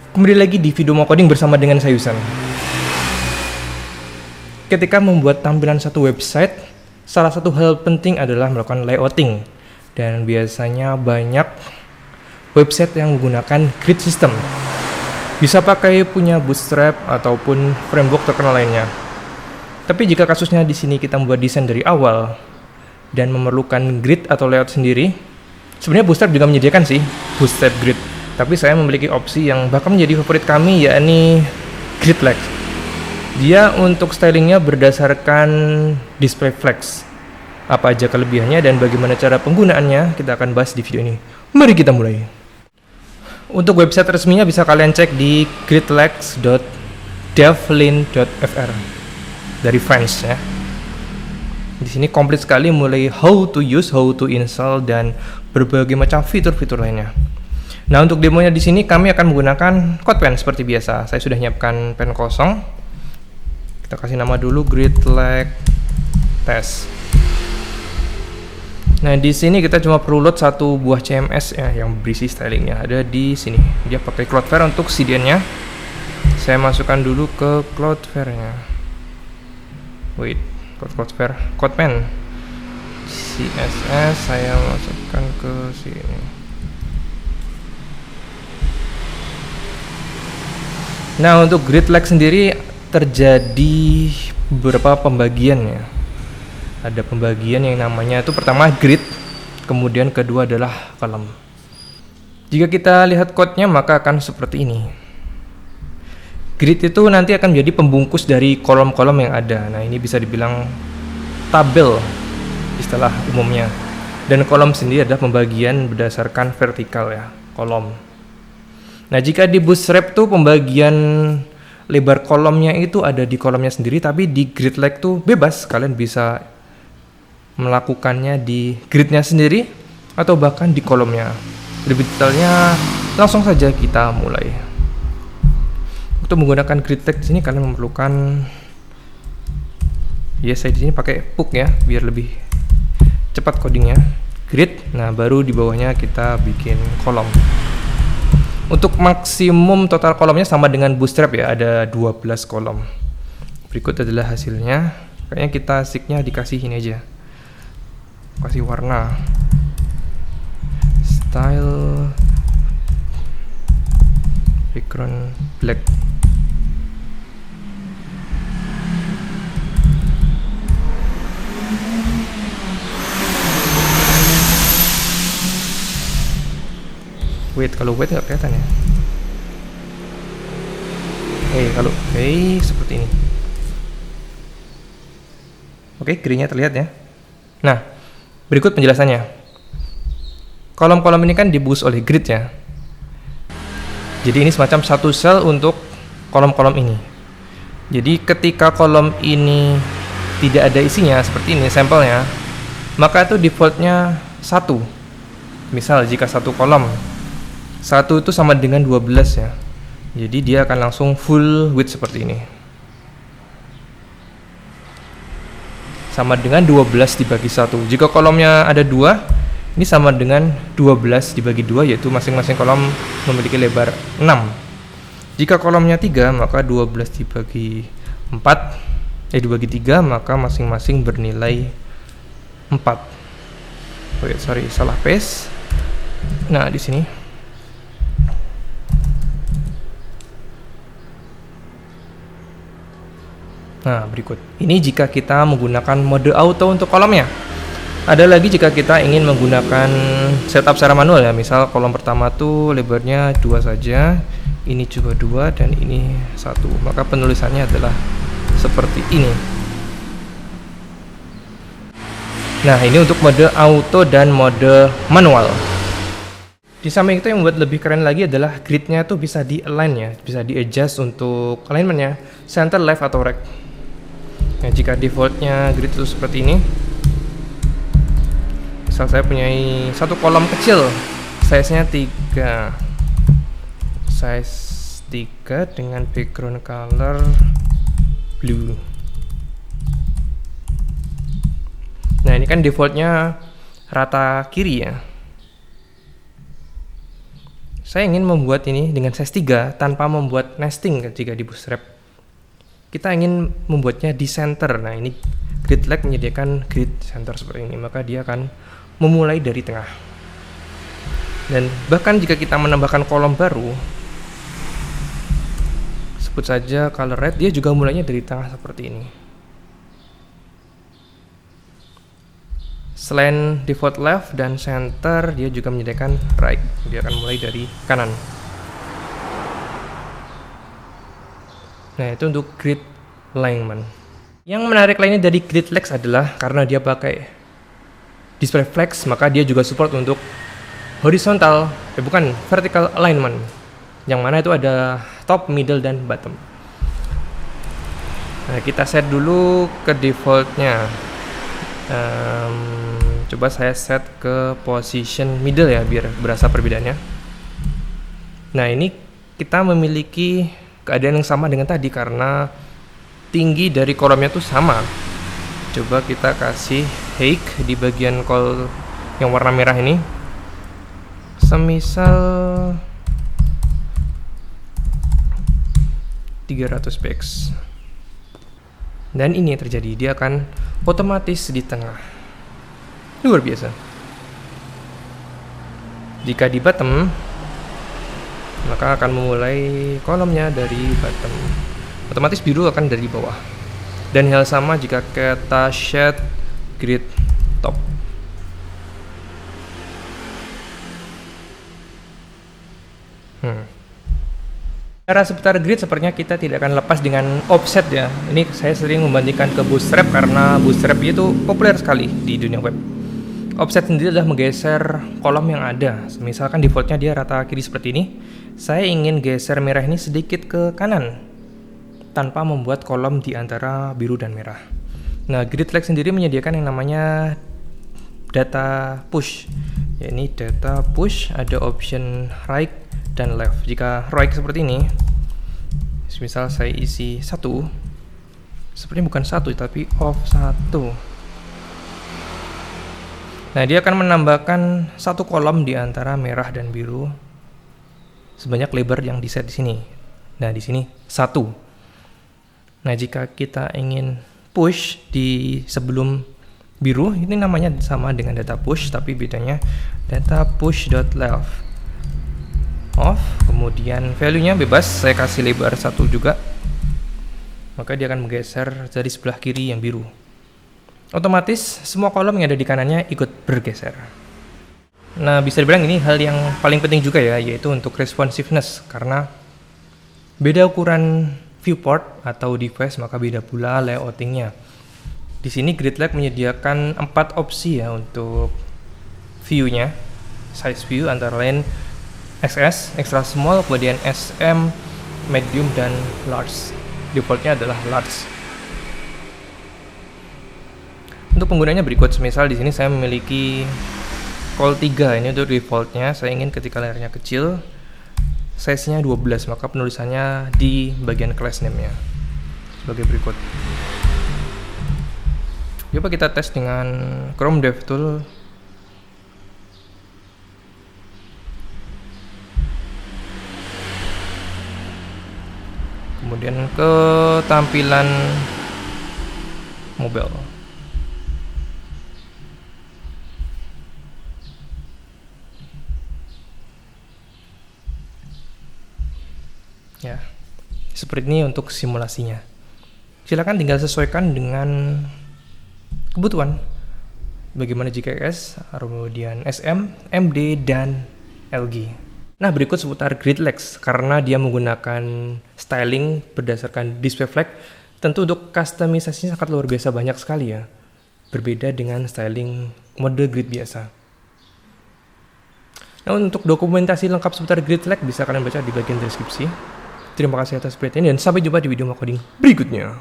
Kembali lagi di video mau coding bersama dengan saya Yusan. Ketika membuat tampilan satu website, salah satu hal penting adalah melakukan layouting. Dan biasanya banyak website yang menggunakan grid system. Bisa pakai punya Bootstrap ataupun framework terkenal lainnya. Tapi jika kasusnya di sini kita membuat desain dari awal dan memerlukan grid atau layout sendiri, sebenarnya Bootstrap juga menyediakan sih Bootstrap grid. Tapi saya memiliki opsi yang bahkan menjadi favorit kami, yakni Gridlex. Dia untuk stylingnya berdasarkan display flex. Apa aja kelebihannya dan bagaimana cara penggunaannya, kita akan bahas di video ini. Mari kita mulai. Untuk website resminya bisa kalian cek di gridlex.devlin.fr dari France ya. Di sini komplit sekali, mulai how to use, how to install, dan berbagai macam fitur-fitur lainnya. Nah, untuk demonya di sini kami akan menggunakan CodePen seperti biasa. Saya sudah nyiapkan pen kosong. Kita kasih nama dulu Gridlex test. Nah, di sini kita cuma perlu load satu buah CMS ya yang berisi stylingnya. Ada di sini. Dia pakai Cloudflare untuk CDN-nya. Saya masukkan dulu ke Cloudflare-nya. Wait, Cloudflare, CodePen. CSS saya masukkan ke sini. Nah, untuk Gridlex sendiri terjadi beberapa pembagian ya. Ada pembagian yang namanya itu pertama grid, kemudian kedua adalah kolom. Jika kita lihat code-nya maka akan seperti ini. Grid itu nanti akan menjadi pembungkus dari kolom-kolom yang ada. Nah, ini bisa dibilang tabel istilah umumnya. Dan kolom sendiri adalah pembagian berdasarkan vertikal ya, kolom. Nah, jika di Bootstrap tuh pembagian lebar kolomnya itu ada di kolomnya sendiri, tapi di Gridlex tuh bebas, kalian bisa melakukannya di gridnya sendiri atau bahkan di kolomnya. Lebih detailnya langsung saja kita mulai. Untuk menggunakan Gridlex ini kalian memerlukan, ya saya di sini pakai Puck ya, biar lebih cepat codingnya. Grid, nah baru di bawahnya kita bikin kolom. Untuk maksimum total kolomnya sama dengan Bootstrap ya, ada 12 kolom. Berikut adalah hasilnya. Kayaknya kita asiknya dikasih ini aja. Kasih warna. Style background black. Wait, kalau wait nggak kelihatan ya. Kalau seperti ini. Oke, green-nya terlihat ya. Nah, berikut penjelasannya. Kolom-kolom ini kan di-boost oleh grid ya. Jadi ini semacam satu sel untuk kolom-kolom ini. Jadi ketika kolom ini tidak ada isinya seperti ini sampelnya, maka itu defaultnya 1. Misal jika satu kolom 1 itu sama dengan 12 ya. Jadi dia akan langsung full width seperti ini. Sama dengan 12 dibagi 1. Jika kolomnya ada 2, ini sama dengan 12 dibagi 2, yaitu masing-masing kolom memiliki lebar 6. Jika kolomnya 3, maka 12 dibagi 4, dibagi 3, maka masing-masing bernilai 4. Salah paste. Nah, di sini. Nah, berikut. Ini jika kita menggunakan mode auto untuk kolomnya. Ada lagi jika kita ingin menggunakan setup secara manual ya. Misal kolom pertama tuh lebarnya 2 saja, ini juga 2 dan ini 1. Maka penulisannya adalah seperti ini. Nah, ini untuk mode auto dan mode manual. Di samping itu yang membuat lebih keren lagi adalah gridnya tuh bisa di align ya, bisa di adjust untuk alignmentnya, center, left atau right. Nah, jika defaultnya grid itu seperti ini, misal saya punya satu kolom kecil, size-nya 3, size 3 dengan background color blue. Nah, ini kan defaultnya rata kiri ya. Saya ingin membuat ini dengan size 3 tanpa membuat nesting jika di bootstrap. Kita ingin membuatnya di center. Nah, ini grid leg menyediakan grid center seperti ini, maka dia akan memulai dari tengah. Dan bahkan jika kita menambahkan kolom baru, sebut saja color red, dia juga mulainya dari tengah seperti ini. Selain default left dan center, dia juga menyediakan right. Dia akan mulai dari kanan. Nah, itu untuk grid alignment. Yang menarik lainnya dari grid legs adalah karena dia pakai display flex, maka dia juga support untuk horizontal, bukan vertical alignment. Yang mana itu ada top, middle, dan bottom. Nah, kita set dulu ke defaultnya. Coba saya set ke position middle ya, biar berasa perbedaannya. Nah, ini kita memiliki keadaan yang sama dengan tadi karena tinggi dari kolomnya tuh sama. Coba kita kasih height di bagian kol yang warna merah ini, semisal 300 px. Dan ini yang terjadi, dia akan otomatis di tengah. Luar biasa. Jika di bottom, maka akan memulai kolomnya dari bottom. Otomatis biru akan dari bawah. Dan hal sama jika kita shade grid top. Cara seputar grid sepertinya kita tidak akan lepas dengan offset ya. Ini saya sering membandingkan ke Bootstrap karena Bootstrap itu populer sekali di dunia web. Offset sendiri adalah menggeser kolom yang ada. Misalkan defaultnya dia rata kiri seperti ini. Saya ingin geser merah ini sedikit ke kanan tanpa membuat kolom di antara biru dan merah. Nah, grid leg sendiri menyediakan yang namanya data push. Ya, ini data push, ada option right dan left. Jika right seperti ini, misal saya isi 1, sepertinya bukan 1 tapi off 1. Nah, dia akan menambahkan satu kolom di antara merah dan biru sebanyak lebar yang di set di sini. Nah, di sini 1. Nah, jika kita ingin push di sebelum biru, ini namanya sama dengan data push tapi bedanya data push.left off, kemudian value-nya bebas, saya kasih lebar 1 juga, maka dia akan menggeser dari sebelah kiri yang biru. Otomatis semua kolom yang ada di kanannya ikut bergeser. Nah, bisa dibilang ini hal yang paling penting juga ya, yaitu untuk responsiveness, karena beda ukuran viewport atau device maka beda pula layoutingnya. Di sini grid leg menyediakan 4 opsi ya untuk view-nya, size view antara lain XS, extra small, kemudian SM, medium, dan large. Defaultnya adalah large. Untuk penggunanya berikut, misal di sini saya memiliki col 3, ini untuk defaultnya. Saya ingin ketika layarnya kecil, size-nya 12, maka penulisannya di bagian class name-nya sebagai berikut. Coba kita tes dengan Chrome DevTool. Kemudian ke tampilan mobile. Ya, seperti ini untuk simulasinya. Silakan tinggal sesuaikan dengan kebutuhan. Bagaimana JKS, kemudian SM, MD, dan LG. Nah, berikut seputar grid legs. Karena dia menggunakan styling berdasarkan display flag, tentu untuk customisasinya sangat luar biasa banyak sekali ya. Berbeda dengan styling mode grid biasa. Nah, untuk dokumentasi lengkap seputar grid leg bisa kalian baca di bagian deskripsi. Terima kasih atas perhatian dan sampai jumpa di video coding berikutnya.